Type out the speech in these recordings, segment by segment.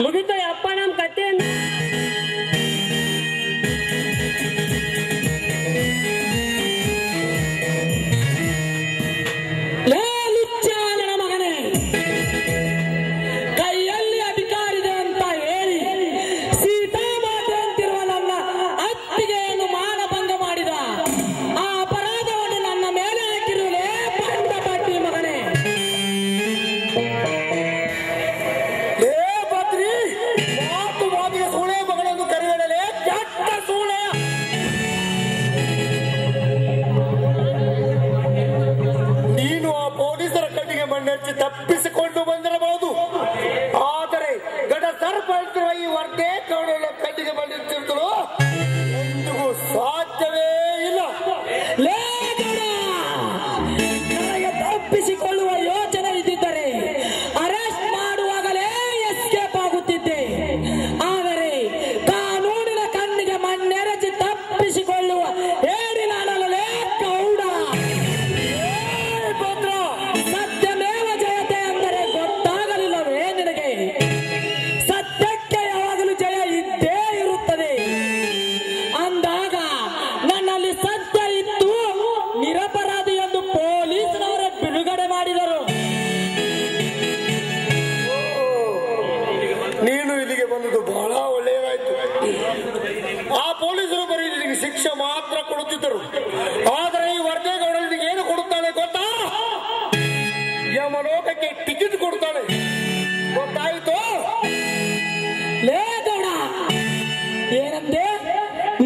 ಮುಗಿತ ಅಪ್ಪ ನಮ್ ಕತೆ. ತಪ್ಪಿಸಿಕೊಂಡು ಬಂದಿರಬಹುದು. ಆದರೆ ಗಡ ಸರ್ಪಂಚರು ಈ ವರ್ಧೆ ಗೌಡನ ಕಣ್ಣಿಗೆ ಬಂದಿರ್ತಿರ್ತಳು ಎಂದಿಗೂ ಸಾಧ್ಯವೇ ಇಲ್ಲ. ನನಗೆ ತಪ್ಪಿಸಿಕೊಳ್ಳುವ ಯೋಚನೆ ಇದ್ದಿದ್ದರೆ ಅರೆಸ್ಟ್ ಮಾಡುವಾಗಲೇ ಎಸ್ಕೇಪ್ ಆಗುತ್ತಿದ್ದೆ. ಆದರೆ ಕಾನೂನಿನ ಕಣ್ಣಿಗೆ ಮಣ್ಣೆರಚಿ ತಪ್ಪಿಸಿಕೊಳ್ಳುವ ಹೇಳಿ ನಾನಲ್ಲೇ ಗೌಡ. ಸತ್ಯಮೇವ ಜಯತೆ ಅಂದರೆ ಗೊತ್ತಾಗಲಿಲ್ಲವೇ ನಿನಗೆ? ಸತ್ಯಕ್ಕೆ ಯಾವಾಗಲೂ ಜಯ ಇದ್ದೇ ಇರುತ್ತದೆ. ಅಂದಾಗ ನನ್ನಲ್ಲಿ ಸತ್ಯ ಇತ್ತು, ನಿರಪರಾಧಿ ಎಂದು ಪೊಲೀಸರವರ ಬಿಡುಗಡೆ ಮಾಡಿದರು. ನೀನು ಇಲ್ಲಿಗೆ ಬಂದದ್ದು ಬಹಳ ಒಳ್ಳೆಯದಾಯ್ತು. ಆ ಪೊಲೀಸರು ಬರೀ ನಿನಗೆ ಶಿಕ್ಷೆ ಮಾತ್ರ ಕೊಡುತ್ತಿದ್ದರು. ಆದರೆ ಈ ವರ್ಧೇಗೌಡ ನಿನಗೆ ಏನು ಕೊಡುತ್ತಾಳೆ ಗೊತ್ತಾ? ಯಮಲೋಕಕ್ಕೆ ಟಿಕೆಟ್ ಕೊಡ್ತಾಳೆ. ಗೊತ್ತಾಯಿತು? ಲೇ ಗೌಡ, ಏನಂತೆ?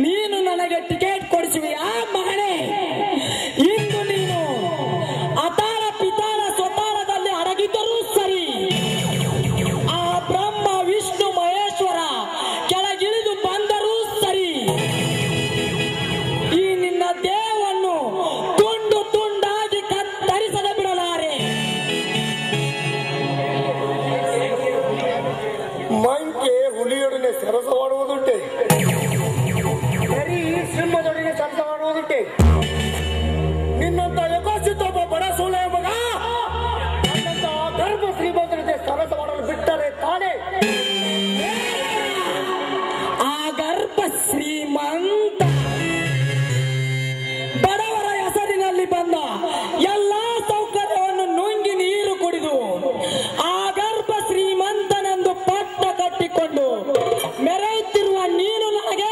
ನೀನು ನನಗೆ ಟಿಕೆಟ್ ಕೊಡಿಸುವಿಯಾ ಮಗನೇ? ಇಂದು ನೀನು ಅತಾಳ ಪಿತಾಳ ಸ್ವತಾಳದಲ್ಲಿ ಅಡಗಿದ್ದರೂ ಸರಿ, ಆ ಬ್ರಹ್ಮ ವಿಷ್ಣು ಮಹೇಶ್ವರ ಕೆಳಗಿಳಿದು ಬಂದರೂ ಸರಿ, ಈ ನಿನ್ನ ದೇಹವನ್ನು ತುಂಡು ತುಂಡಾಗಿ ಕತ್ತರಿಸದೆ ಬಿಡಲಾರೆ. ಮಂಕೆ ಹುಲಿಯೊಡನೆ ಸರಸವಾಡುವುದುಂಟೆ, ಬರೀ ಸಿಂಹದೊಡನೆ ಸರಸವಾಡುವುದುಂಟೆ. ನಿನ್ನಂತ ಯಕೋಚಿತೊಬ್ಬ ಬಡ ಸೂಳೆಯ ಮಗ ನನ್ನಂತ ಗರ್ಭ ಶ್ರೀಮಂತರ ಜೊತೆ ಸರಸ ಮಾಡಲು ಬಿಟ್ಟರೆ ತಾನೇ. ಆ ಗರ್ಭ ಶ್ರೀಮಂತ ಬಡವರ ಹೆಸರಿನಲ್ಲಿ ಬಂದ ಎಲ್ಲಾ ಸೌಕರ್ಯವನ್ನು ನುಂಗಿ ನೀರು ಕುಡಿದು ಆ ಗರ್ಭ ಶ್ರೀಮಂತನೆಂದು ಪಟ್ಟ ಕಟ್ಟಿಕೊಂಡು ಮೆರೆಯುತ್ತಿರುವ ನೀನು ನನಗೆ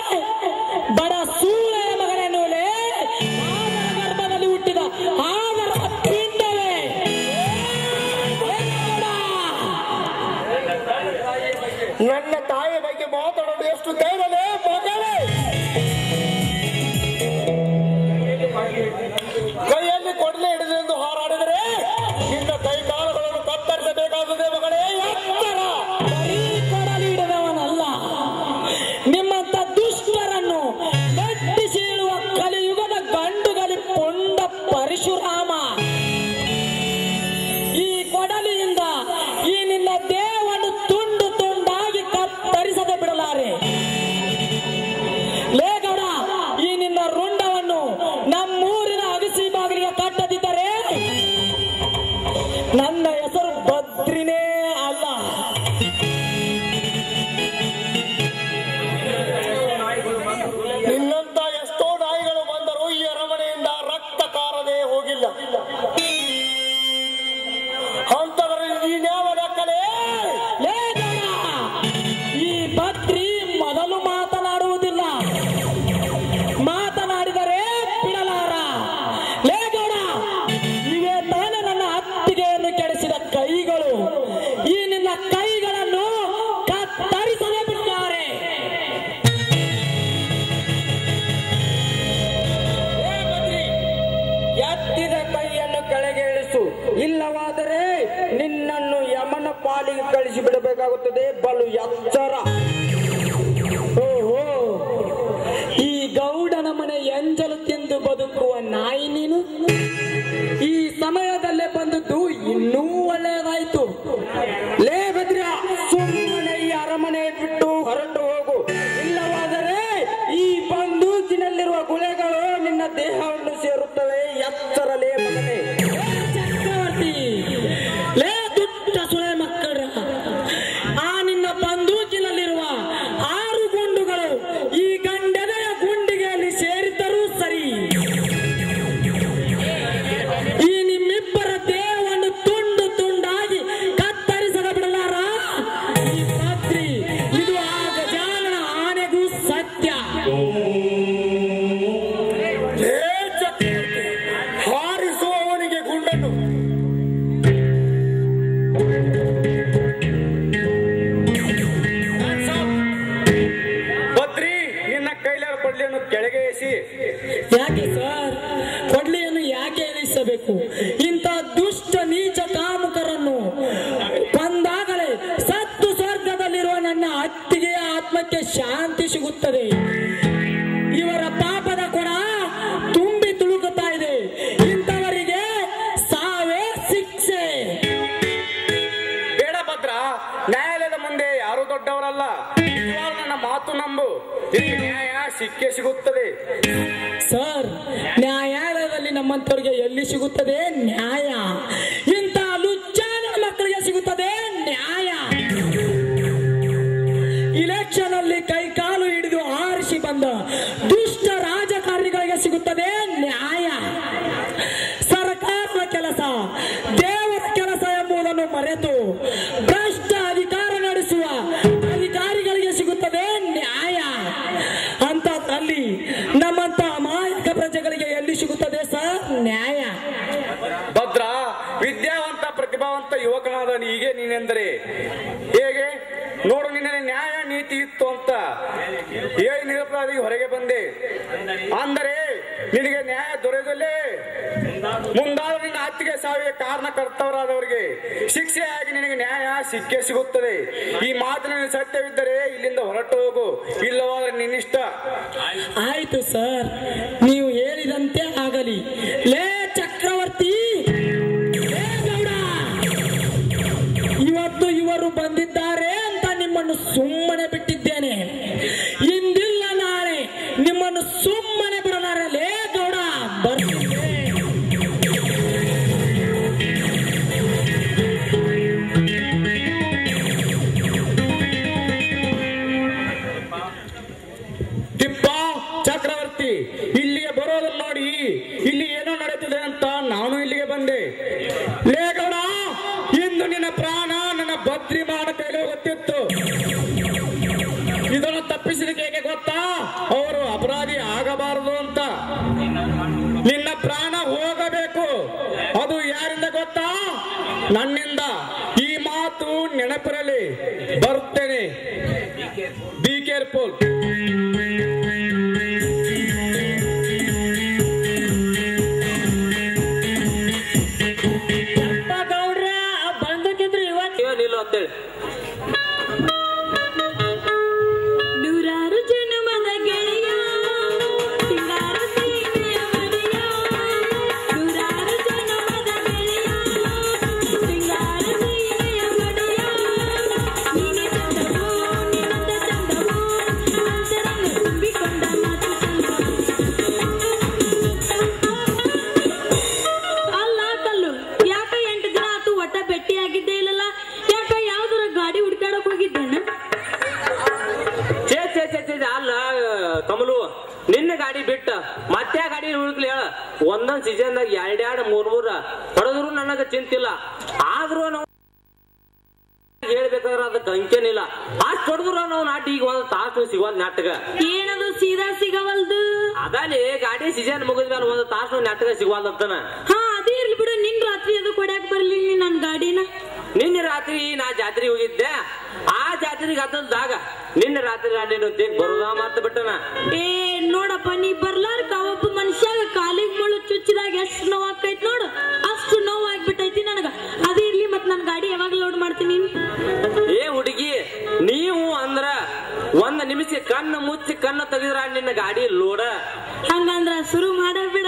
ಬಡ ಸೂಳೆಯ ಮಗನೆನ್ನುವಲೇ? ಆದರ ಗರ್ಭದಲ್ಲಿ ಹುಟ್ಟಿದ ಆದರ ಪಿಂಡವೇ? ನನ್ನ ತಾಯಿಯ ಬಗ್ಗೆ ಮಾತಾಡೋದು ಎಷ್ಟು ಧೈರ್ಯವೇ ಮಗಳೇ? ಕೈಯಲ್ಲಿ ಕೊಡಲೆ ಹಿಡಿದೆಂದು ಹಾರಾಡಿದರೆ ನಿನ್ನ ಕೈ ಕಾಲುಗಳನ್ನು ಕತ್ತರಿಸಬೇಕಾಗುತ್ತದೆ ಮಗಳೇ. ಎತ್ತರ ಬರೀ ಕೊಡಲಿ ಹಿಡಿದವನಲ್ಲ, ನಿಮ್ಮಂತ ದುಷ್ಟರನ್ನು ಗಟ್ಟಿಸಿ ಇಳುವ ಕಲಿಯುಗದ ಗಂಡುಗಲಿ ಪುಂಡ ಪರಶುರಾಮ. ಈ ಕೊಡಲಿಯಿಂದ ಈ ನಿನ್ನ ದೇಹವನ್ನು ತುಂಡು ತುಂಡಾಗಿ ಕತ್ತರಿಸದೆ ಬಿಡಲಾರೆ. ಲೇ ಗೌಡ, ಈ ನಿನ್ನ ರುಂಡವನ್ನು ನಮ್ಮೂರಿನ ಅಗಸಿ ಬಾಗಿಲಿಗೆ ಕಟ್ಟದಿದ್ದರೆ ನನ್ನ ಹೆಸರು ಬದ್ರಿನೇ ಅಲ್ಲ. ನಿನ್ನಂತ ಎಷ್ಟೋ ನಾಯಿಗಳು ಬಂದರೂ ಈ ಅರಮನೆಯಿಂದ ರಕ್ತ ಕಾರದೆ ಹೋಗಿಲ್ಲ. ಅಂತವರಲ್ಲಿ ನೀನ್ಯಾವ ಲೆಕ್ಕಲೇ? ಲೇ ಗೌಡ, ಈ ಬದ್ರಿ ಮೊದಲು ಮಾತನಾಡುವುದಿಲ್ಲ, ಮಾತನಾಡಿದರೆ ಬಿಡಲಾರ. ಲೇ ಗೌಡ, ಇವೇ ತಾನೇ ನನ್ನ ಅತ್ತಿಗೆಯನ್ನು ಕೆಡಿಸಿದ ಕೈಗಳು. ಈ ನಿನ್ನ ಕೈಗಳನ್ನು ಕತ್ತರಿಸಲೇ ಬಿಡ್ತಾರೆ. ಎತ್ತಿದ ಕೈಯನ್ನು ಕೆಳಗೆ ಇಳಿಸು, ಇಲ್ಲವಾದರೆ ನಿನ್ನನ್ನು ಯಮನ ಪಾಲಿಗೆ ಕಳಿಸಿ ಬಿಡಬೇಕಾಗುತ್ತದೆ. ಬಲು ಎಚ್ಚರ. ಓಹೋ, ಈ ಗೌಡನ ಮನೆ ಎಂಜಲು ತಿಂದು ಬದುಕುವ ನಾಯಿ ನೀನು. ಈ ಸಮಯದಲ್ಲೇ ಬಂದದ್ದು ಇನ್ನೂ ಒಳ್ಳೆಯದಾಯ್ತು. ಲೇ ಭದ್ರ, ಸುಮ್ಮನೆ ಈ ಅರಮನೆ ಬಿಟ್ಟು ಹೊರಟು ಹೋಗು. ಇಲ್ಲವಾದರೆ ಈ ಬಂದೂಕಿನಲ್ಲಿರುವ ಗುಳೆಗಳು ನಿನ್ನ ದೇಹವನ್ನು ಸೇರುತ್ತವೆ. ಎಚ್ಚರಲೇ ಮಗನೇ. ಚಕ್ರವರ್ತಿ, ಲೇ ದುಷ್ಟ ಸುಳೆ ಮಕ್ಕಳ, ಆ ನಿನ್ನ ಬಂದೂಕಿನ ಹಾರಿಸುವವನಿಗೆ ಗುಂಡನ್ನು ಬದ್ರಿ ನಿನ್ನ ಕೈಲಾರ ಕೊಡ್ಲಿಯನ್ನು ಕೆಳಗೆ ಎಸಿ. ಯಾಕೆ ಸರ್ ಕೊಡ್ಲಿಯನ್ನು ಯಾಕೆ ಇರಿಸಬೇಕು? ಇಂಥ ದುಷ್ಟ ನೀಚ ಕಾಮುಕರನ್ನು ಕೊಂದಾಗಲೇ ಸತ್ತು ಸ್ವರ್ಗದಲ್ಲಿರುವ ನನ್ನ ಅತ್ತಿಗೆ ಆತ್ಮಕ್ಕೆ ಶಾಂತಿ ಸಿಗುತ್ತದೆ. ಇವರ ಪಾಪದ ಕೊಡ ತುಂಬಿ ತುಳುಕುತ್ತಾ ಇದೆ. ಇಂಥವರಿಗೆ ಸಾವೇ ಶಿಕ್ಷೆ. ಬೇಡ ಭದ್ರ, ನ್ಯಾಯಾಲಯದ ಮುಂದೆ ಯಾರು ದೊಡ್ಡವರಲ್ಲ. ನನ್ನ ಮಾತು ನಂಬು, ನ್ಯಾಯ ಸಿಕ್ಕೇ ಸಿಗುತ್ತದೆ. ಸರ್ ನ್ಯಾಯಾಲಯದಲ್ಲಿ ನಮ್ಮಂತವರಿಗೆ ಎಲ್ಲಿ ಸಿಗುತ್ತದೆ ನ್ಯಾಯ? ಇಂಥ ಲುಚ್ಚಾನ ಮಕ್ಕಳಿಗೆ ಸಿಗುತ್ತದೆ ನ್ಯಾಯ. ಇಲೆಕ್ಷನ್ ಅಲ್ಲಿ ಕೈಕಾಲು ಹಿಡಿದು ಆರಿಸಿ ಬಂದ ದುಷ್ಟ ರಾಜಕಾರಣಿಗಳಿಗೆ ಸಿಗುತ್ತದೆ ನ್ಯಾಯ. ಸರ್ಕಾರದ ಕೆಲಸ ದೇವರ ಕೆಲಸ ಎಂಬುದನ್ನು ಮರೆತು ಭ್ರಷ್ಟ ಅಧಿಕಾರ ನಡೆಸುವ ಅಧಿಕಾರಿಗಳಿಗೆ ಸಿಗುತ್ತದೆ ನ್ಯಾಯ. ಅಂತಲ್ಲಿ ನಮ್ಮಂತ ಅಮಾಯಕ ಪ್ರಜೆಗಳಿಗೆ ಎಲ್ಲಿ ಸಿಗುತ್ತದೆ ಸರ್ ನ್ಯಾಯ? ಭದ್ರ, ವಿದ್ಯಾವಂತ ಪ್ರತಿಭಾವಂತ ಯುವಕನಾದ ಹೀಗೆ ನೀನೆಂದರೆ ಹೇಗೆ? ನೋಡು, ನಿನ್ನ ನ್ಯಾಯ ನೀತಿ ಇತ್ತು ಅಂತ ಹೇಳಿ ನಿರಪರಾಧಿ ಹೊರಗೆ ಬಂದೆ ಅಂದರೆ ನಿನಗೆ ನ್ಯಾಯ ದೊರೆಯದಲ್ಲೇ ಮುಂದಾದ ನಿನ್ನ ಹತ್ತಿಗೆ ಸಾವಿಗೆ ಕಾರಣಕರ್ತವರಾದವರಿಗೆ ಶಿಕ್ಷೆಯಾಗಿ ನಿನಗೆ ನ್ಯಾಯ ಸಿಕ್ಕೇ ಸಿಗುತ್ತದೆ. ಈ ಮಾತಿನ ಸತ್ಯವಿದ್ದರೆ ಇಲ್ಲಿಂದ ಹೊರಟು ಹೋಗು, ಇಲ್ಲವಾದ್ರೆ ನಿನ್ನಿಷ್ಟ. ಆಯ್ತು ಸರ್, ನೀವು ಹೇಳಿದಂತೆ ಆಗಲಿ. ಲೇ ಚಕ್ರವರ್ತಿ, ಲೇ ಗೌಡ, ಇವತ್ತು ಇವರು ಬಂದಿದ್ದಾರೆ ಅಂತ ನಿಮ್ಮನ್ನು ಸುಮ್ಮನೆ ಬಿಟ್ಟಿದ್ದೇನೆ. ಇಂದಿಲ್ಲ ನಾಳೆ ನಿಮ್ಮನ್ನು ಸುಮ್ಮನೆ ಬಿಡಲಾರೆ. ಲೇ ಗೌಡ, ಬರ್ತಿದ್ದೆ. ತಿಪ್ಪ ಚಕ್ರವರ್ತಿ ಇಲ್ಲಿಗೆ ಬರೋದನ್ನ ನೋಡಿ ಇಲ್ಲಿ ಏನೋ ನಡೆಯುತ್ತದೆ ಅಂತ ನಾನು ಇಲ್ಲಿಗೆ ಬಂದೆ. ಲೇಗೌಡ, ಇಂದು ನಿನ್ನ ಪ್ರಾಣ ನನ್ನ ಬದ್ರಿಮಾನ ಕೈಗೆ ಗೊತ್ತಿತ್ತು. ಇದನ್ನು ತಪ್ಪಿಸಲಿಕ್ಕೆ ಹೇಗೆ ಗೊತ್ತಾ? ಅವರು ಅಪರಾಧಿ ಆಗಬಾರದು ಅಂತ. ನಿನ್ನ ಪ್ರಾಣ ಹೋಗಬೇಕು. ಅದು ಯಾರಿಂದ ಗೊತ್ತಾ? ನನ್ನಿಂದ. ಈ ಮಾತು ನೆನಪಿರಲಿ. ಬರ್ತೇನೆ. Be careful. ಗೌಡ್ರ ಬಂದಕ್ಕಿದ್ರು ಇವತ್ತು ನಿಲ್ಲ ಅಂತೇಳಿ ನೂರಾರು ಜನ್ಮದ ಗೆಳೆಯ ಸಿಂಗಾರ ಸೀಮೆಯ ಒಡೆಯ. ನೂರಾರು ಜನ್ಮದ ಗೆಳೆಯ ಸಿಂಗಾರ ಸೀಮೆಯ ಒಡೆಯ. ನೀನೆ ಚಂದವೋ ನಿನ್ನಂತ ಚಂದವೋ ಅಂತರಂಗ ತುಂಬಿಕೊಂಡ ಮಾತು ಚಂದ. ಅಲ್ಲ ಕಲ್ಲು, ಯಾಕ 8 ದಿನ ಆತು ಒಟ್ಟ ಭೇಟಿಯಾಗಿದ್ದೇ ಇಲ್ಲಲ್ಲ? ಯಾಕ ಯಾವ್ದಾರ ಗಾಡಿ ಹುಡ್ಕಾಡಕ್ ಹೋಗಿದ್ದೇನ? ಅಲ್ಲ ಕಮಲು, ನಿನ್ನ ಗಾಡಿ ಬಿಟ್ಟ ಮತ್ತೆ ಗಾಡಿ ಹುಡುಕ್ಲಿ ಹೇಳ. ಒಂದೊಂದ್ ಸೀಸನ್ದಾಗ 2 3 ಹೊಡೆದ್ರು ನನಗ ಚಿಂತಿಲ್ಲ. ಆದ್ರೂ ನಾವು ಹೇಳ್ಬೇಕಾದ್ರ ಅದಕ್ಕೆ ಅಂಕೇನಿಲ್ಲ. ಅಷ್ಟ್ ಹೊಡೆದ್ರು ನಾವು ನಾಟಿ ಈಗ ಒಂದು ತಾಸು ಸಿಗೋದ್ ನಾಟಕ. ಏನದು ಸೀದಾ ಸಿಗವಲ್ದು? ಅದಲ್ಲಿ ಗಾಡಿ ಸೀಸನ್ ಮುಗಿದ್ಮೇಲೆ ಒಂದು ತಾಸು ನಾಟಕ ಸಿಗೋದತ್ತನ. ಹಾ ಅದೇ ಇರ್ಲಿ ಬಿಡು. ನಿನ್ ರಾತ್ರಿ ಅದು ಕೊಡ್ಯಾಕ್ ಬರ್ಲಿಲ್ಲ ನನ್ ಗಾಡಿನ. ನಿನ್ನೆ ರಾತ್ರಿ ನಾ ಜಾತ್ರೆ ಹೋಗಿದ್ದೆ. ಆ ಜಾತ್ರೆಗೆ ಹತ್ತದಾಗ ನಿನ್ನೆ ರಾತ್ರಿ ನೀನು ಬರುದ ಮಾತು ಬಿಟ್ಟನ. ಏ ನೋಡಪ್ಪ, ನೀ ಬರ್ಲಾರ್ಕ ಒಬ್ಬ ಮನುಷ್ಯಾಗ ಕಾಲಿಗೆ ಮುಳ್ಳು ಚುಚ್ಚಿದಾಗ ಎಷ್ಟು ನೋವಾಕೈತ್ ನೋಡು, ಅಷ್ಟು ನೋವು ಆಗ್ಬಿಟ್ಟೈತಿ ನನಗ. ಅದೇ ಇರ್ಲಿ, ಮತ್ ನನ್ ಗಾಡಿ ಯಾವಾಗ ಲೋಡ್ ಮಾಡ್ತೀನಿ? ಏ ಹುಡುಗಿ, ನೀವು ಅಂದ್ರ 1 ನಿಮಿಷ ಕಣ್ಣು ಮುಚ್ಚಿ ಕಣ್ಣು ತೆಗೆದ್ರ ನಿನ್ನ ಗಾಡಿ ಲೋಡ. ಹಂಗಂದ್ರ ಶುರು ಮಾಡ ಬಿಡ.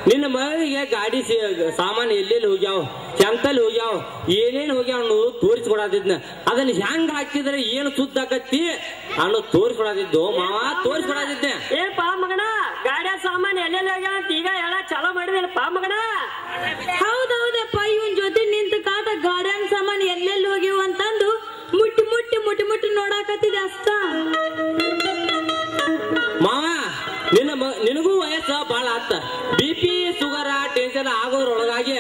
ನಿನ್ನ ಮಗಳಿಗೆ ಗಾಡಿ ಸಾಮಾನು ಎಲ್ಲೆಲ್ಲಿ ಹೋಗ್ಯಾವ ಎಂತಲ್ಲಿ ಹೋಗ್ಯಾವ ಏನೇನು ಹೋಗ್ಯಾವ ಅನ್ನೋದು ತೋರಿಸ್ಕೊಡದಿದ್ನ ಅದನ್ನ ಹೆಂಗ್ ಹಾಕಿದ್ರೆ ಏನು ಸುದ್ದ ಆಕತ್ತಿ ಅನ್ನೋ ತೋರಿಸ್ಕೊಡದಿದ್ದು ಮಾವ ತೋರಿಸ್ಕೊಡದಿದ್ದೆ. ಏನ್ಪಾ ಮಗನ ಗಾಡಿಯ ಸಾಮಾನು ಎಲ್ಲೆಲ್ಲಿ ಹೋಗ್ಯಾವ ಅಂತ ಈಗ ಎಲ್ಲ ಚಲೋ ಮಾಡಿದಿಲ್ಲಪ್ಪ ಮಗನ. ಹೌದೌದಪ್ಪ, ಇವನ್ ಜೊತೆ ನಿಂತ ಕಾಟ ಗಾಡಿಯನ್ ಸಾಮಾನು ಎಲ್ಲೆಲ್ಲಿ ಹೋಗಿವ ಅಂತಂದು ಮುಟ್ಟಿ ಮುಟ್ಟಿ ಮುಟ್ಟಿ ಮುಟ್ಟಿ ನೋಡಾಕತ್ತಿದೆ ಅಷ್ಟ. ಮಾವ ನಿನಗೂ ವಯಸ್ಸ ಬಾಳ ಆತ, BP ಶುಗರ್ ಟೆನ್ಷನ್ ಆಗೋದ್ರೊಳಗಾಗಿ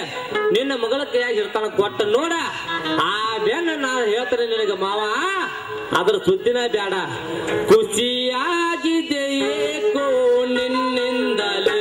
ನಿನ್ನ ಮಗಳ ಕೈಯಾಗಿ ಇರ್ತಾನ ಕೊಟ್ಟ ನೋಡ. ಆ ಬೆನ್ನ ನಾನು ಹೇಳ್ತಾರೆ ನಿನಗ ಮಾವ, ಅದ್ರ ಸುದ್ದಿನ ಬೇಡ. ಖುಷಿಯಾಗಿದೆ ಏಕೋ ನಿನ್ನಿಂದಲೇ,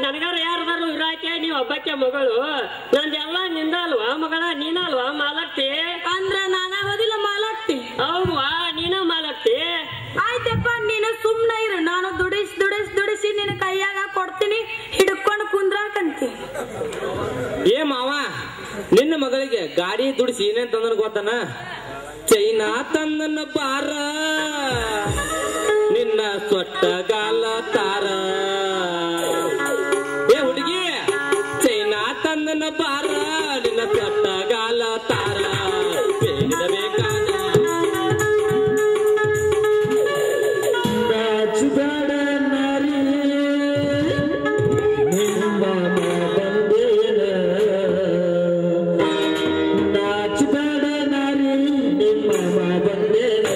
ನನಗಾರ ಯಾರದಾರು ಇರಾಕೆ ನೀವ್ ಒಬ್ಬಕ್ಕೆ ಮಗಳು, ನಂದೆಲ್ಲ ನಿಂದಲ್ವಾ ಮಗಳ, ನೀನಲ್ವಾ ಮಾಲಕ್ತಿ? ಅಂದ್ರ ನಾನಾಗೋದಿಲ್ಲ ಮಾಲಕ್ತಿ. ಹೌದ್ವಾ, ನೀನ ಮಾಲಕ್ತಿ. ಆಯ್ತಪ್ಪ, ನೀನು ಸುಮ್ನೆ ಇರು, ನಾನು ದುಡಿಸಿ ನಿನ್ನ ಕೈಯಾಗ ಕೊಡ್ತೀನಿ, ಹಿಡ್ಕೊಂಡು ಕುಂದ್ರಾಕಂತಿ. ಏ ಮಾವ, ನಿನ್ನ ಮಗಳಿಗೆ ಗಾಡಿ ದುಡಿಸಿ ಏನೇನ್ ತಂದ್ರ ಗೊತ್ತನ? ಚೈನಾ ತಂದನ ಬಾರ, ನಿನ್ನ ಸೊಟ್ಟಗಾಲ ತಾರ. ಏ ಹುಡುಗಿ, ಚೈನಾ ತಂದನ ಬಾರ, ನಿನ್ನ ಸೊಟ್ಟಗಾಲ ತಾರ. ಬೇಡಬೇಕಾದ ನಾಚಬೇಡ ನಾರಿ ನಿಮ್ಮ ಬಂದೇನ, ನಾಚಬೇಡ ನಾರಿ ನಿಮ್ಮ ಬಂದೇನ.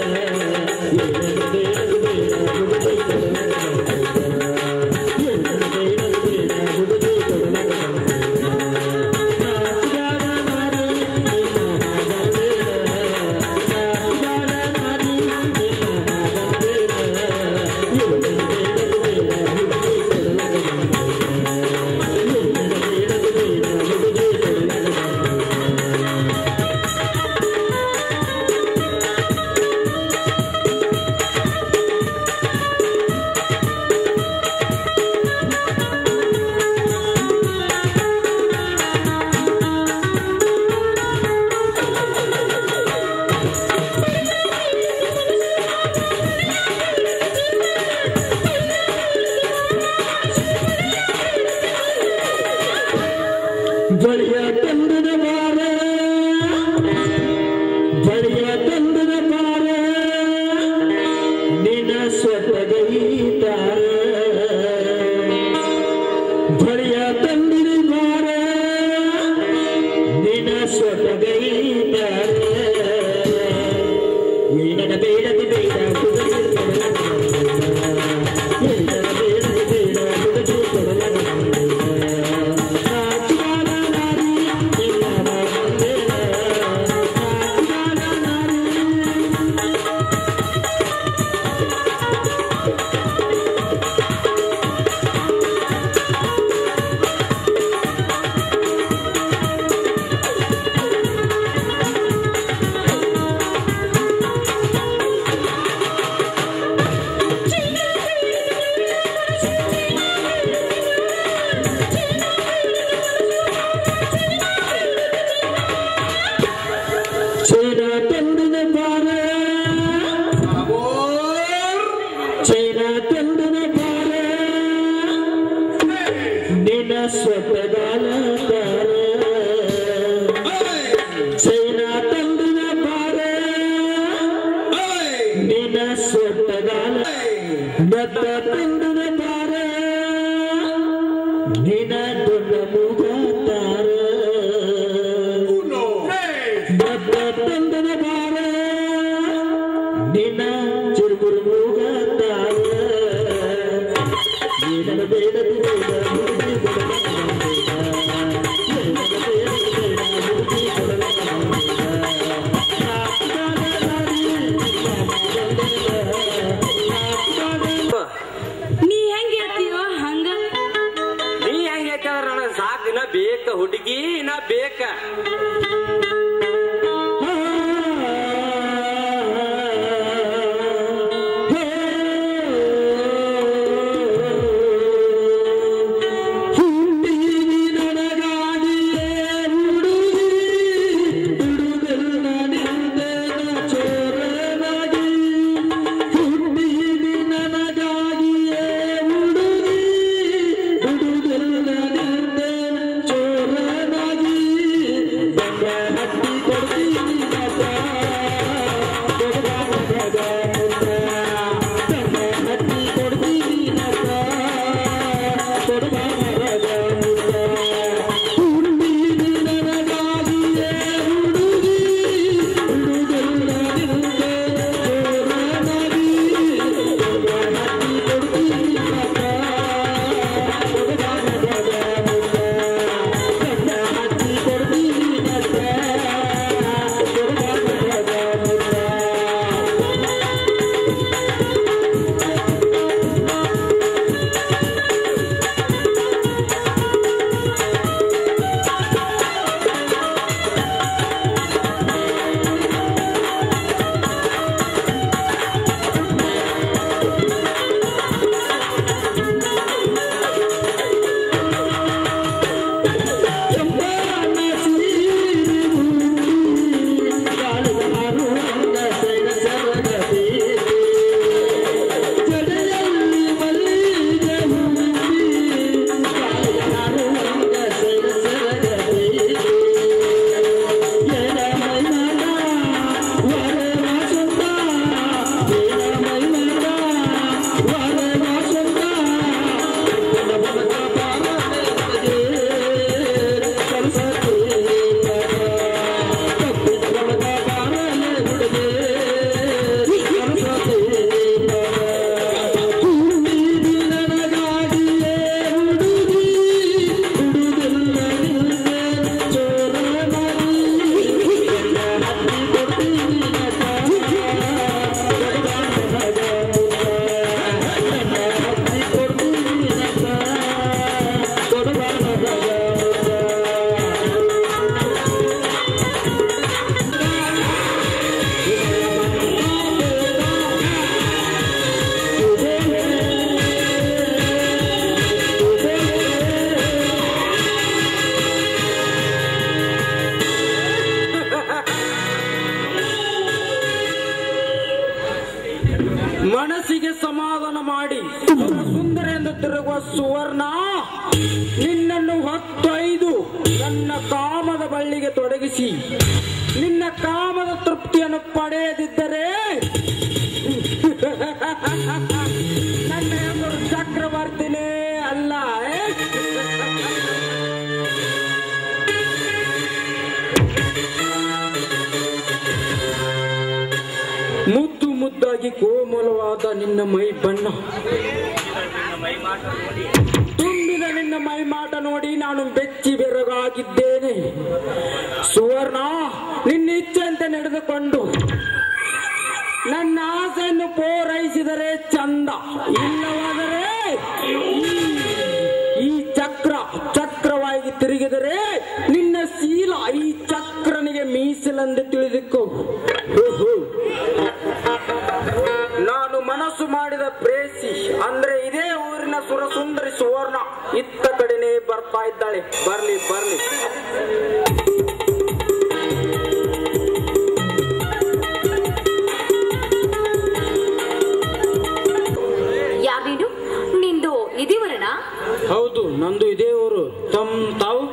ಸ್ವತಗೈತಾರ ಬಳಿಯ ತಂದಿರಿ ಮಾರ ನಿನ್ನ ಸ್ವತಗೈತಾರ ಏನನ ಬೇಡದಿ ಬೇಡ ಹುಡುಗಿ ನಾ ಬೇಕ ಮನಸ್ಸಿಗೆ ಸಮಾಧಾನ ಮಾಡಿ ಸುಂದರ ಎಂದು ತಿರುಗುವ ಸುವರ್ಣ, ನಿನ್ನನ್ನು ಹೊತ್ತೊಯ್ದು ನನ್ನ ಕಾಮದ ಬಳ್ಳಿಗೆ ತೊಡಗಿಸಿ ನಿನ್ನ ಕಾಮದ ತೃಪ್ತಿಯನ್ನು ಪಡೆಯದಿದ್ದರೆ ನನ್ನ ಹೆಸರು ಚಕ್ರವರ್ತಿನೇ ಅಲ್ಲ. ಮುದ್ದು ಮುದ್ದಾಗಿ ಕೋಮಲವಾದ ನಿನ್ನ ಮೈ ಬಣ್ಣ, ತುಂಬಿದ ನಿನ್ನ ಮೈ ಮಾಟ ನೋಡಿ ನಾನು ಬೆಚ್ಚಿ ಬೆರಗಾಗಿದ್ದೇನೆ. ಸುವರ್ಣ, ನಿನ್ನ ಇಚ್ಛೆಯಂತೆ ನಡೆದುಕೊಂಡು ನನ್ನ ಆಸೆಯನ್ನು ಪೂರೈಸಿದರೆ ಚಂದ, ಇಲ್ಲವಾದರೆ ಈ ಚಕ್ರವಾಗಿ ತಿರುಗಿದರೆ ನಿನ್ನ ಶೀಲ ಈ ಚಕ್ರನಿಗೆ ಮೀಸಲೆಂದು ತಿಳಿದುಕೋ. ನಾನು ಮನಸ್ಸು ಮಾಡಿದ ಪ್ರೇಸಿ ಅಂದ್ರೆ ಇದೇ ಊರಿನ ಸುರಸುಂದರಿ ಸುವರ್ಣ ಇತ್ತ ಕಡೆನೇ ಬರ್ತಾ ಇದ್ದಾಳೆ. ಬರ್ಲಿ ಬರ್ಲಿ. ಯಾರು ನಿಂದು ಇದೀವರಣ? ಹೌದು, ನಂದು ಇದೇ ಊರು. ತಾವು?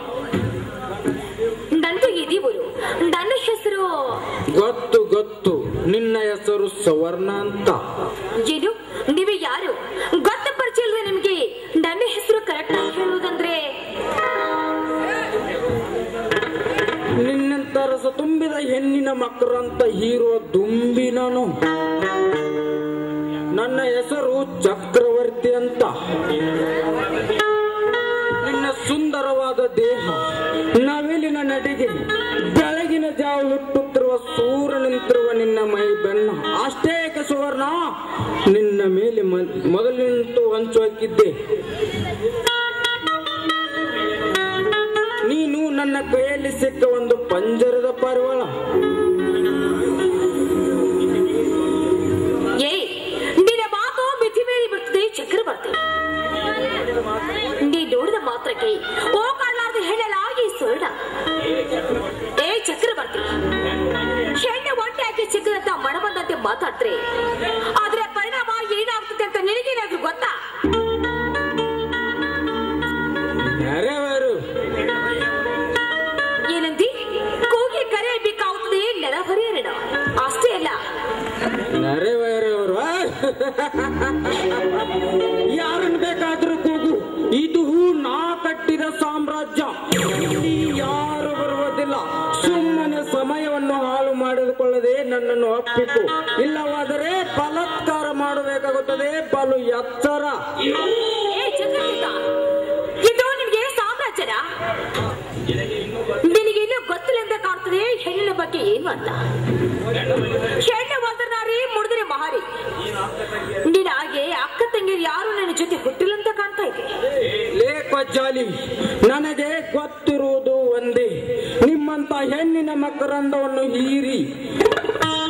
ನಂದು ಇದೀವರು. ನನ್ನ ಹೆಸರು ಗೊತ್ತು. ನಿನ್ನ ಹೆಸರು ಸುವರ್ಣ ಅಂತ. ಏನು ನೀವು ಯಾರು? ಗೊತ್ತ ಪರಿಚಯ ಇಲ್ವೇ ನಿಮ್ಗೆ? ನನ್ನ ಹೆಸರು ಕರೆಕ್ಟ್ ಆಗಿ ಹೇಳುವುದಂದ್ರೆ ನಿನ್ನಂತ ರಸ ತುಂಬಿದ ಹೆಣ್ಣಿನ ಮಕ್ಕಳಂತ ಹೀರುವ ದುಂಬಿ ನಾನು. ನನ್ನ ಹೆಸರು ಚಕ್ರವರ್ತಿ ಅಂತ. ನಿನ್ನ ಸುಂದರವಾದ ದೇಹ, ನವಿಲಿನ ನಡಿಗೆ, ಬೆಳಗಿನ ಜಾವ ಹುಟ್ಟುತ್ತಿರುವ ಸೂರ್ಯ ನಿಂತಿರುವ ನಿನ್ನ ಮೈ ಬಣ್ಣ, ಅಷ್ಟೇ ಸುವರ್ಣ ನಿನ್ನ ಮೇಲೆ ಮೊದಲಿನಂತೂ ಹಂಚು ಹಾಕಿದ್ದೆ. ನೀನು ನನ್ನ ಕೈಯಲ್ಲಿ ಸಿಕ್ಕ ಒಂದು ಪಂಜರದ ಪಾರಿವಾಳ. ನಿನ್ನ ಮಾತು ಮಿತಿ ಮೀರಿ ಬಿಡ್ತದೆ ಚಕ್ರವರ್ತಿ. ನೀ ನೋಡಿದ ಮಾತ್ರಕ್ಕೆ ಓ ಕಾಣಲಾರ್ದು ಹೇಳಲಾಗಿ ಸುರಣ. ಚಕ್ರವರ್ತಿ, ಹೆಣ್ಣು ಒಂಟೆ ಹಾಕಿ ಚಿಕ್ಕದಂತ ಮಣಬಂದಂತೆ ಮಾತಾಡ್ತಾರೆ, ಆದ್ರೆ ಪರಿಣಾಮ ಏನಾಗ್ತದೆ ಅಂತ ನಿನಗೇನಾದ್ರೂ ಗೊತ್ತಾ? ಏನಂದಿ? ಕೂಗಿ ಕರೆಯಬೇಕಾಗುತ್ತದೆ ನೆಲಹರಿಯರಣ. ಅಷ್ಟೇ ಅಲ್ಲ, ನೆರೆವೇರವರು ಯಾರನ್ನು ಬೇಕಾದ್ರೂ ಕೂಗು, ಇದು ನಾ ಕಟ್ಟಿದ ಸಾಮ್ರಾಜ್ಯ, ಯಾರು ಬರುವುದಿಲ್ಲ. ಸುಮ್ಮನೆ ಸಮಯವನ್ನು ಹಾಳು ಮಾಡಿಕೊಳ್ಳದೆ ನನ್ನನ್ನು ಒಪ್ಪಿತು, ಇಲ್ಲವಾದರೆ ಬಲಾತ್ಕಾರ ಮಾಡಬೇಕಾಗುತ್ತದೆ. ಬಲು ಎಚ್ಚರ. ಇದು ನಿಮಗೆ ಸಾಮ್ರಾಜ್ಯನ? ನಿನಗೆ ಇನ್ನೂ ಗೊತ್ತಿಲ್ಲ ಅಂತ ಕಾಣ್ತದೆ ಹೆಣ್ಣಿನ ಬಗ್ಗೆ ಏನು ಅಂತ. ಹೆಣ್ಣು ಮಾತನಾಡಿ ಮುಡಿದ್ರೆ ಮಹಾರಿ. ನಿನ್ನ ಹಾಗೆ ಅಕ್ಕ ತಂಗಿಯರು ಯಾರು ನನ್ನ ಜೊತೆ ಹುಟ್ಟಿಲ್ಲ ಅಂತ ಕಾಣ್ತಾ ಇದೆ. ಲೇಖಜಾಲಿ, ನನಗೆ ಗೊತ್ತಿರುವುದು ಒಂದೇ, ನಿಮ್ಮಂತ ಹೆಣ್ಣಿನ ಮಕರಂದವನ್ನು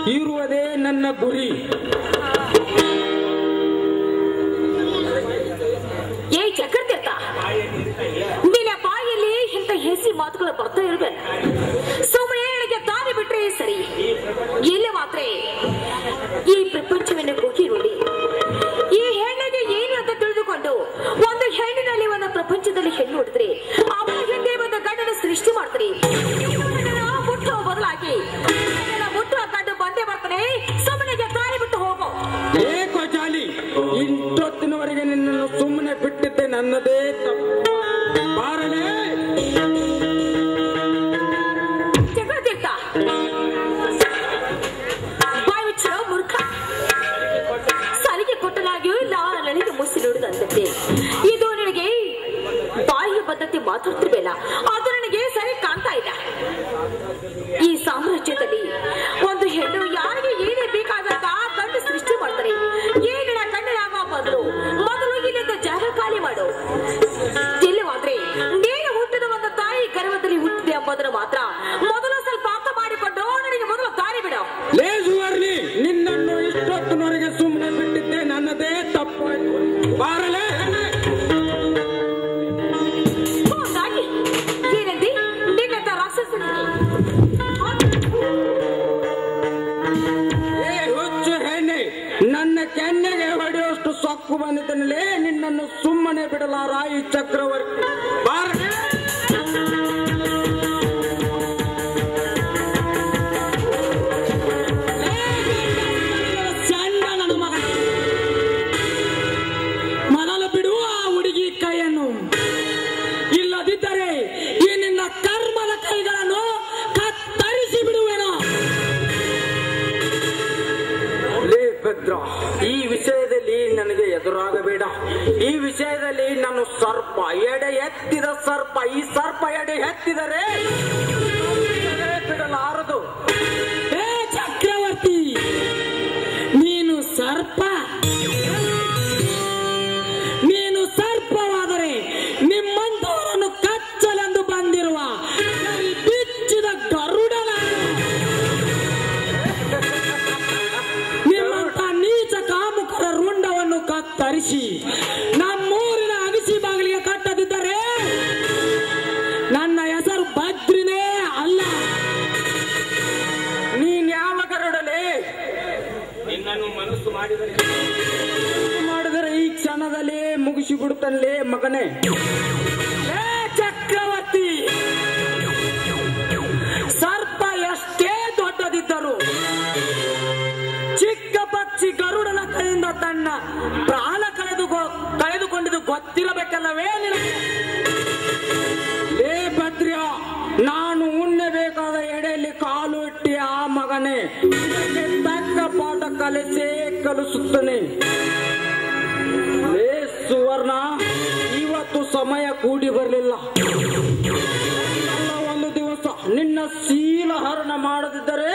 ಹೀರುವುದೇ ನನ್ನ ಗುರಿ. ಚಕ್ರತೀರ್ಥ, ನಿನ್ನ ಬಾಯಲ್ಲಿ ಇಂಥ ಹೆಸಿ ಮಾತುಗಳು ಬರ್ತಾ ಇರಬೇಕು. ಸುಮ್ಮನೆ ನನಗೆ ದಾರಿ ಬಿಟ್ರೆ ಸರಿ. ಇಲ್ಲ ಮಾತ್ರ ಈ ಪ್ರಪಂಚವನ್ನು ಹೋಗಿ ನೋಡಿ, ಈ ಹೆಣ್ಣಿಗೆ ಏನು ಅಂತ ತಿಳಿದುಕೊಂಡು ಒಂದು ಹೆಣ್ಣಿನಲ್ಲಿ ಒಂದು ಪ್ರಪಂಚದಲ್ಲಿ ಹೆಣ್ಣು ಹೊಡೆದ್ರೆ ಅವನ ಹಿಂದೆ ಒಂದು ಗಂಡನ ಸೃಷ್ಟಿ ಮಾಡ್ತಾರೆ. ಮುಟ್ಟುವ ಬದಲಾಗಿ ಮುಟ್ಟುವ ಗಂಡು ಬಂದೇ ಬರ್ತಾನೆ. ಸುಮ್ಮನೆ ದಾರಿ ಬಿಟ್ಟು ಹೋಗೋ. ಇಷ್ಟೊತ್ತಿನವರೆಗೆ ನಿನ್ನನ್ನು ಸುಮ್ಮನೆ ಬಿಟ್ಟಿದ್ದೆ ನನ್ನದೇ ತಪ್ಪು. ಚಕ್ರತೀರ್ಥ, ಬಾಯ್ಬಿಚ್ಚೋ ಮೂರ್ಖ. ಸರಿಗೆ ಕೊಟ್ಟನಾಗಿಯೂ ನನಗೆ ಮುಸಿ ನೋಡಿದಂತೆ ಇದು ನಿನಗೆ ಬಾಯಿಗೆ ಬಂದಂತೆ ಮಾತಾಡ್ತಿರ್ಬೇಡ. ಅದು ನನಗೆ ಸರಿ ಕಾಣ್ತಾ ಇಲ್ಲ. ಈ ಸಾಮ್ರಾಜ್ಯದಲ್ಲಿ ಒಂದು ಹೆಣ್ಣು ಯಾರಿಗೆ ಏನೇ ಬೇಕಾದಂತ ಗಂಡು ಸೃಷ್ಟಿ ಮಾಡ್ತಾರೆ. ಏನಿನ ಗಂಡನಾಗ ಬಂದ್ರು ಮೊದಲು ಇಲ್ಲಿಂದ ಜಾಗ ಖಾಲಿ ಮಾಡು. ಇಲ್ಲವಾದ್ರೆ ನೀನು ಹುಟ್ಟಿದ ಒಂದು ತಾಯಿ ಗರ್ಭದಲ್ಲಿ ಹುಟ್ಟಿದೆ ಎಂಬುದನ್ನು ಮಾತ್ರ ಮೊದಲು ಸ್ವಲ್ಪ ಅರ್ಥ ಮಾಡಿಕೊಂಡು ನನಗೆ ಮೊದಲು ದಾರಿ ಬಿಡು. ಲೇಸುವರ್ಣಿ, ನಿನ್ನನ್ನು ಇಷ್ಟೊತ್ತಿನವರೆಗೆ ಸುಮ್ಮನೆ ಬಿಟ್ಟಿದ್ದೆ ನನ್ನದೇ ತಪ್ಪು. ಬಾರಲೇ ಏನಂದಿ? ನಿನ್ನಂತ ರಾಕ್ಷಸನಿಗೆ ಹುಚ್ಚು ಹೆಣ್ಣೆ, ನನ್ನ ಕೆನ್ನೆಗೆ ಹೊಡೆಯುವಷ್ಟು ಸೊಕ್ಕು ಬಂದಿದ್ದನಲ್ಲೇ ನಿನ್ನನ್ನು ಸುಮ್ಮನೆ ಬಿಡಲಾರ ಈ ಚಕ್ರವರ್ತಿ. ಬಾರಲೇ ಚಂಡ ನನ್ನ ಮಗ. ನನಗೆ ಎದುರಾಗಬೇಡ. ಈ ವಿಷಯದಲ್ಲಿ ನಾನು ಸರ್ಪ ಎಡೆ ಎತ್ತಿದ ಸರ್ಪ. ಈ ಸರ್ಪ ಎಡೆ ಎತ್ತಿದರೆ ಬಿಡಲಾರದು. ಹೇ ಚಕ್ರವರ್ತಿ, ನೀನು ಸರ್ಪವಾದರೆ ನಿಮ್ಮಂತವರನ್ನು ಕಚ್ಚಲೆಂದು ಬಂದಿರುವ ಬಿಚ್ಚಿದ ಗರುಡನ ನಿಮ್ಮಂತ ನೀಚ ಕಾಮುಕರ ರುಂಡವನ್ನು ಕತ್ತರಿಸಿ ನಮ್ಮೂರಿನ ಅಗಸಿ ಬಾಗಿಲಿಗೆ ಕಟ್ಟದಿದ್ದರೆ ನನ್ನ ಹೆಸರು ಭದ್ರಿನೇ ಅಲ್ಲ. ನೀನ್ ಯಾವ ಗರುಡಲೇ? ನಿನ್ನನ್ನು ಮನಸ್ಸು ಮಾಡಿದರೆ ಈ ಕ್ಷಣದಲ್ಲೇ ಮುಗಿಸಿ ಬಿಡುತ್ತಲೇ ಮಗನೇ. ಹೇ ಚಕ್ರವರ್ತಿ, ಸರ್ಪ ಎಷ್ಟೇ ದೊಡ್ಡದಿದ್ದರು ಚಿಕ್ಕ ಪಕ್ಷಿ ಗರುಡನ ಕೈಯಿಂದ ತನ್ನ ಪ್ರಾಣ ಕಳೆದುಕೊಂಡಿದ್ದು ಗೊತ್ತಿರಬೇಕಲ್ಲವೇ ನಿನಗೆ? ಲೇ ಭದ್ರ್ಯ, ನಾನು ಉಣ್ಣಬೇಕಾದ ಎಡೆಯಲ್ಲಿ ಕಾಲು ಇಟ್ಟಿ ಆ ಮಗನೇ ತಕ್ಕ ಪಾಠ ಕಲಿಸುತ್ತೇನೆ. ಲೇ ಸುವರ್ಣ, ಇವತ್ತು ಸಮಯ ಕೂಡಿ ಬರಲಿಲ್ಲ. ಒಂದು ದಿವಸ ನಿನ್ನ ಶೀಲಹರಣ ಮಾಡದಿದ್ದರೆ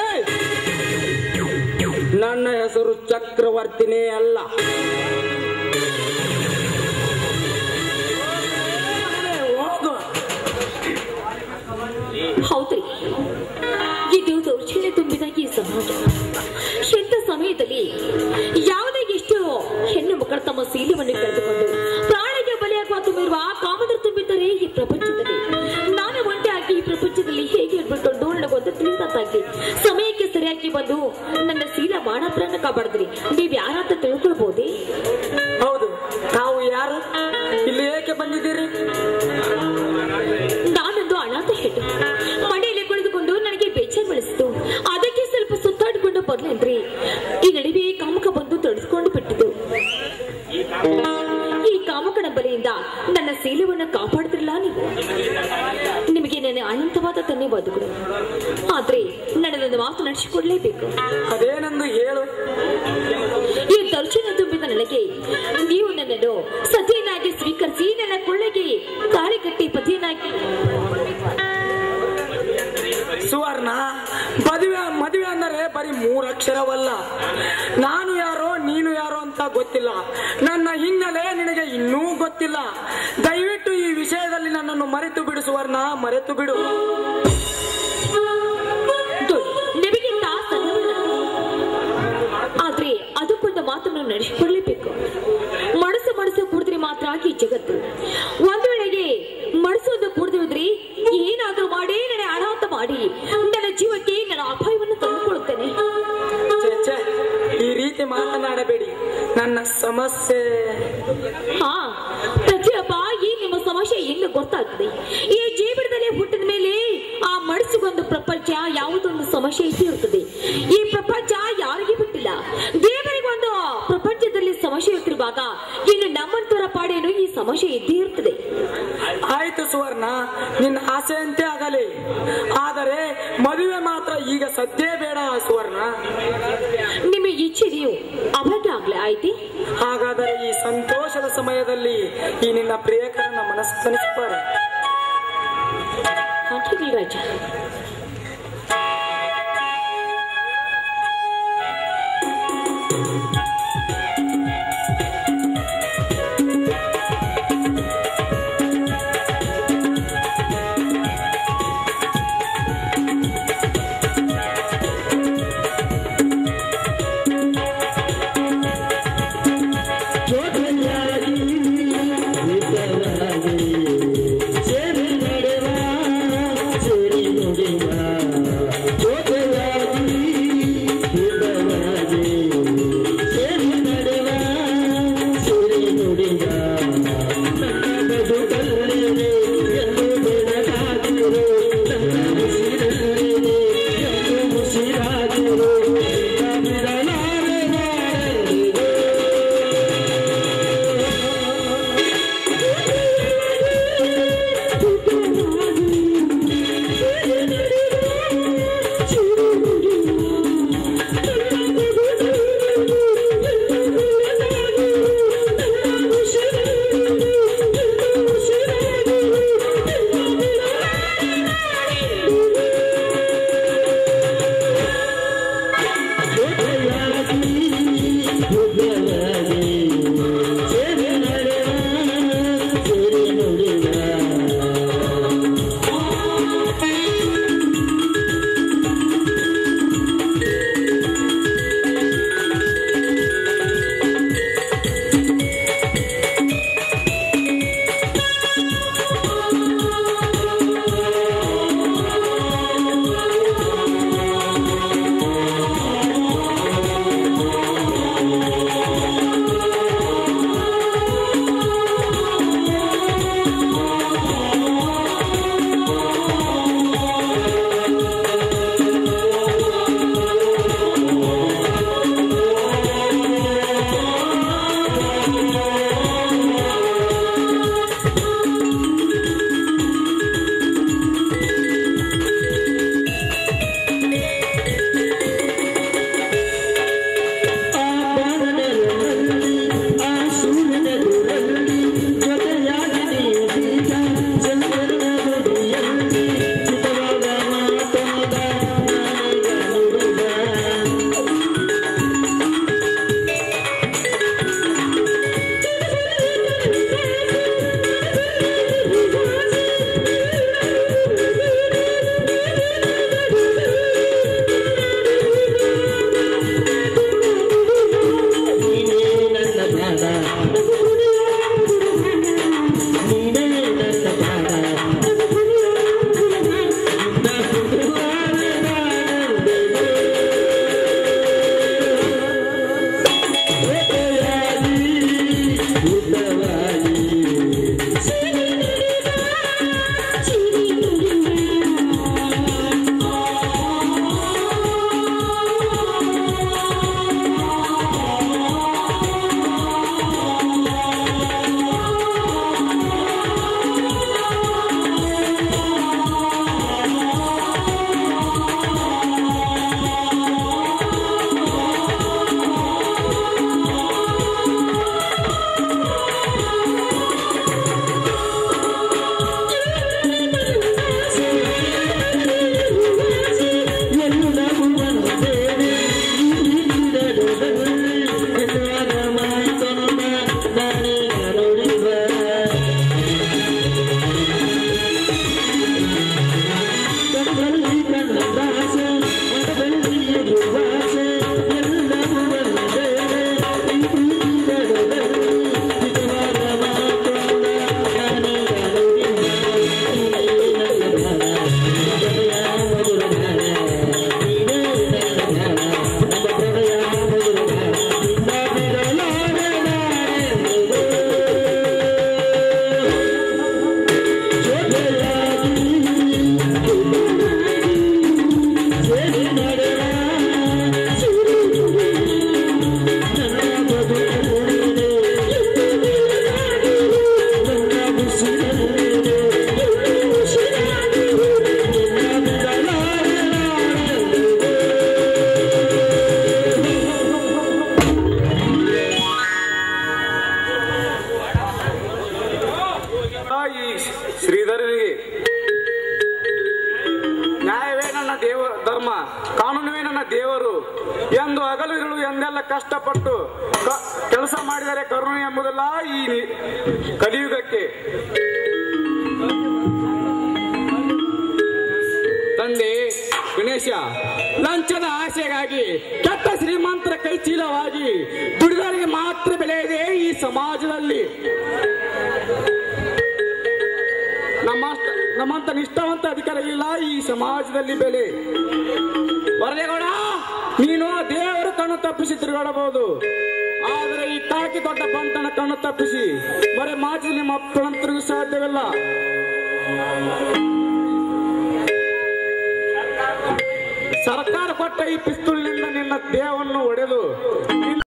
ನನ್ನ ಹೆಸರು ಚಕ್ರವರ್ತಿನೇ ಅಲ್ಲ. ಹೌದ್ರಿ, ಇದು ದೌರ್ಜನ್ಯ ತುಂಬಿದ ಈ ಸಮಾಜ. ಎಂತ ಸಮಯದಲ್ಲಿ ಯಾವುದೇ ಎಷ್ಟು ಹೆಣ್ಣು ಮಕ್ಕಳು ತಮ್ಮ ಶೀಲವನ್ನು ಕಳೆದುಕೊಂಡು ಪ್ರಾಣಿಗೆ ಬಲಿಯಾಗುವ ತುಂಬಿರುವ ಕಾಮದರು ತುಂಬಿದ್ದಾರೆ ಈ ಪ್ರಪಂಚದಲ್ಲಿ. ನಾನು ಒಂಟಿಯಾಗಿ ಈ ಪ್ರಪಂಚದಲ್ಲಿ ಹೇಗೆ ಇರ್ಬಿಟ್ಟು ನನಗೊಂದು ತಿಳಿದಾಗಿ ಸಮಯಕ್ಕೆ ಸರಿಯಾಗಿ ಬಂದು ನನ್ನ ಶೀಲ ಮಾಡತ್ರನ್ನ ಕಾಪಾಡಿದ್ರಿ. ನೀವ್ ಯಾರಂತ ತಿಳ್ಕೊಳ್ಬಹುದೇ? ಹೌದು, ತಾವು ಯಾರು? ಇಲ್ಲಿ ಏಕೆ ಬಂದಿದ್ದೀರಿ? ನಾನೊಂದು ಅನಾಥ ಹೆಣ್ಣು, ಮನೆಯಲ್ಲಿ ಕುಳಿತುಕೊಂಡು ನನಗೆ ಬೇಜಾರು ಬೆಳೆಸಿತು. ಅದಕ್ಕೆ ಸ್ವಲ್ಪ ಸುತ್ತಾಡಿಕೊಂಡು ಬದಲೇನ್ರಿ ಈ ನಡುವೆ ಕಾಮಕ ಬಂದು ತಡೆದುಕೊಂಡು ಬಿಟ್ಟಿತು. ಈ ಕಾಮಕನ ಬಲೆಯಿಂದ ನನ್ನ ಶೀಲವನ್ನು ಕಾಪಾಡಿದ್ರಲ್ಲ ನೀವು. ನಿಮಗೆ ನನ್ನ ಅನಂತವಾದ ಧನ್ಯವಾದಗಳು. ಆದ್ರೆ ನನ್ನದೊಂದು ಮಾತು ನಡೆಸಿಕೊಡ್ಲೇಬೇಕು. ಅದೇನೆಂದು ಹೇಳು. ಈ ದರ್ಶನ ತುಂಬಿದ ನನಗೆ ನೀವು ನನ್ನನ್ನು ಸತಿಯನ್ನಾಗಿ ಸ್ವೀಕರಿಸಿ ನನ್ನ ಕೊಳ್ಳೆಗೆ ತಾಳಿ ಕಟ್ಟಿ ಪತಿಯನ್ನಾಗಿ. ಸುವರ್ಣ, ಮದುವೆ ಅಂದರೆ ಬರೀ 3 ಅಕ್ಷರವಲ್ಲ. ನಾನು ಯಾರೋ ನೀನು ಯಾರೋ ಅಂತ ಗೊತ್ತಿಲ್ಲ. ನನ್ನ ಹಿನ್ನೆಲೆ ನಿನಗೆ ಇನ್ನೂ ಗೊತ್ತಿಲ್ಲ. ದಯವಿಟ್ಟು ಈ ವಿಷಯದಲ್ಲಿ ನನ್ನನ್ನು ಮರೆತು ಬಿಡು ಸುವರ್ಣ, ಮರೆತು ಬಿಡು. ನಿಮಗಿಂತ ಆದ್ರೆ ಅದಕ್ಕೊಂದು ಮಾತನ್ನು ನಡೆಸಿಕೊಳ್ಳಲೇಬೇಕು. ಮನಸ್ಸು ಕೂಡಿದ್ರೆ ಮಾತ್ರ ಈ ಜಗತ್ತು. ಒಂದು ವೇಳೆಗೆ ಮನಸ್ಸೊಂದು ಕೂಡದಿದ್ರೆ ಏನಾದ್ರೂ ಮಾಡಿ ನನ್ನ ಅನಾಥ ಮಾಡಿ ನನ್ನ ಜೀವಕ್ಕೆ ನನ್ನ ಅಪಾಯವನ್ನು ತಂದುಕೊಳ್ಳುತ್ತೇನೆ. ಈ ರೀತಿ ಮಾತನಾಡಬೇಡಿ. ನನ್ನ ಸಮಸ್ಯೆ ಪ್ರತಿಯೊಬ್ಬ ಈ ನಿಮ್ಮ ಸಮಸ್ಯೆ ಎಂದು ಗೊತ್ತಾಗ್ತದೆ. ಈ ಜೀವನದಲ್ಲಿ ಹುಟ್ಟಿದ ಮೇಲೆ ಆ ಮನಸ್ಸಿಗೊಂದು ಪ್ರಪಂಚ ಯಾವುದೊಂದು ಸಮಸ್ಯೆ ಇದ್ದೇ ಇರ್ತದೆ. ಈ ಪ್ರಪಂಚ ಯಾರಿಗೆ ಬಿಟ್ಟಿಲ್ಲ. ದೇವರಿಗೊಂದು ಪ್ರಪಂಚದಲ್ಲಿ ಸಮಸ್ಯೆ ಇರ್ತಿರುವಾಗ ಇನ್ನು ನಮ್ಮಂತರ ಪಾಡೇನು ಈ ಸಮಸ್ಯೆ ಇದ್ದೇ ಇರ್ತದೆ. ಆಯ್ತು ಸುವರ್ಣ, ನಿನ್ನ ಆಸೆಯಂತೆ ಆಗಲಿ. ಆದರೆ ಮದುವೆ ಮಾತ್ರ ಈಗ ಸದ್ಯ ಬೇಡ ಸುವರ್ಣ. ನಿಮ್ಮ ಇಚ್ಛೆ ನೀವು ಅವಾಗ ಆಗ್ಲೇ ಆಯ್ತಿ. ಹಾಗಾದರೆ ಈ ಸಂತೋಷದ ಸಮಯದಲ್ಲಿ ಈ ನಿನ್ನ ಪ್ರಿಯಕರನ ಮನಸ್ಸು ತನಿಸ್ತಾರೆ. ರಾಜ, ಸೇರಿ ನಡೆವ ಸೇರಿ ನುಡಿವ ಶ್ರೀಧರನಿಗೆ ನ್ಯಾಯವೇ ನನ್ನ ಧರ್ಮ, ಕಾನೂನುವೇ ನನ್ನ ದೇವರು ಎಂದು ಹಗಲು ಇರುಳು ಎಂದೆಲ್ಲ ಕಷ್ಟಪಟ್ಟು ಕೆಲಸ ಮಾಡಿದರೆ ಕರುಣೆ ಎಂಬುದಲ್ಲ ಈ ಕಲಿಯುಗಕ್ಕೆ. ತಂದೆ ಗಣೇಶ, ಲಂಚದ ಆಸೆಗಾಗಿ ಕೆಟ್ಟ ಶ್ರೀಮಂತರ ಕೈ ಚೀಲವಾಗಿ ದುಡಿದವರಿಗೆ ಮಾತ್ರ ಬೆಲೆ ಇದೆ ಈ ಸಮಾಜದಲ್ಲಿ. ನಮ್ಮಂತ ನಿಷ್ಠಾವಂತ ಅಧಿಕಾರಿಗಳಿಲ್ಲ ಈ ಸಮಾಜದಲ್ಲಿ ಬೆಲೆ. ವರದೇಗೌಡ, ನೀನು ದೇವರ ಕಣ್ಣು ತಪ್ಪಿಸಿ ತಿರುಗಾಡಬಹುದು, ಆದರೆ ಈ ಕಾಕಿ ದೊಡ್ಡ ಬಂತನ ಕಣ್ಣು ತಪ್ಪಿಸಿ ಬರೀ ಮಾಜಿ ನಿಮ್ಮ ಅಪ್ಪಳನ್ನು ತಿರುಗಿಸ ಸಾಧ್ಯವಿಲ್ಲ. ಸರ್ಕಾರ ಕೊಟ್ಟ ಈ ಪಿಸ್ತೂಲಿನಿಂದ ನಿನ್ನ ದೇಹವನ್ನು ಒಡೆದು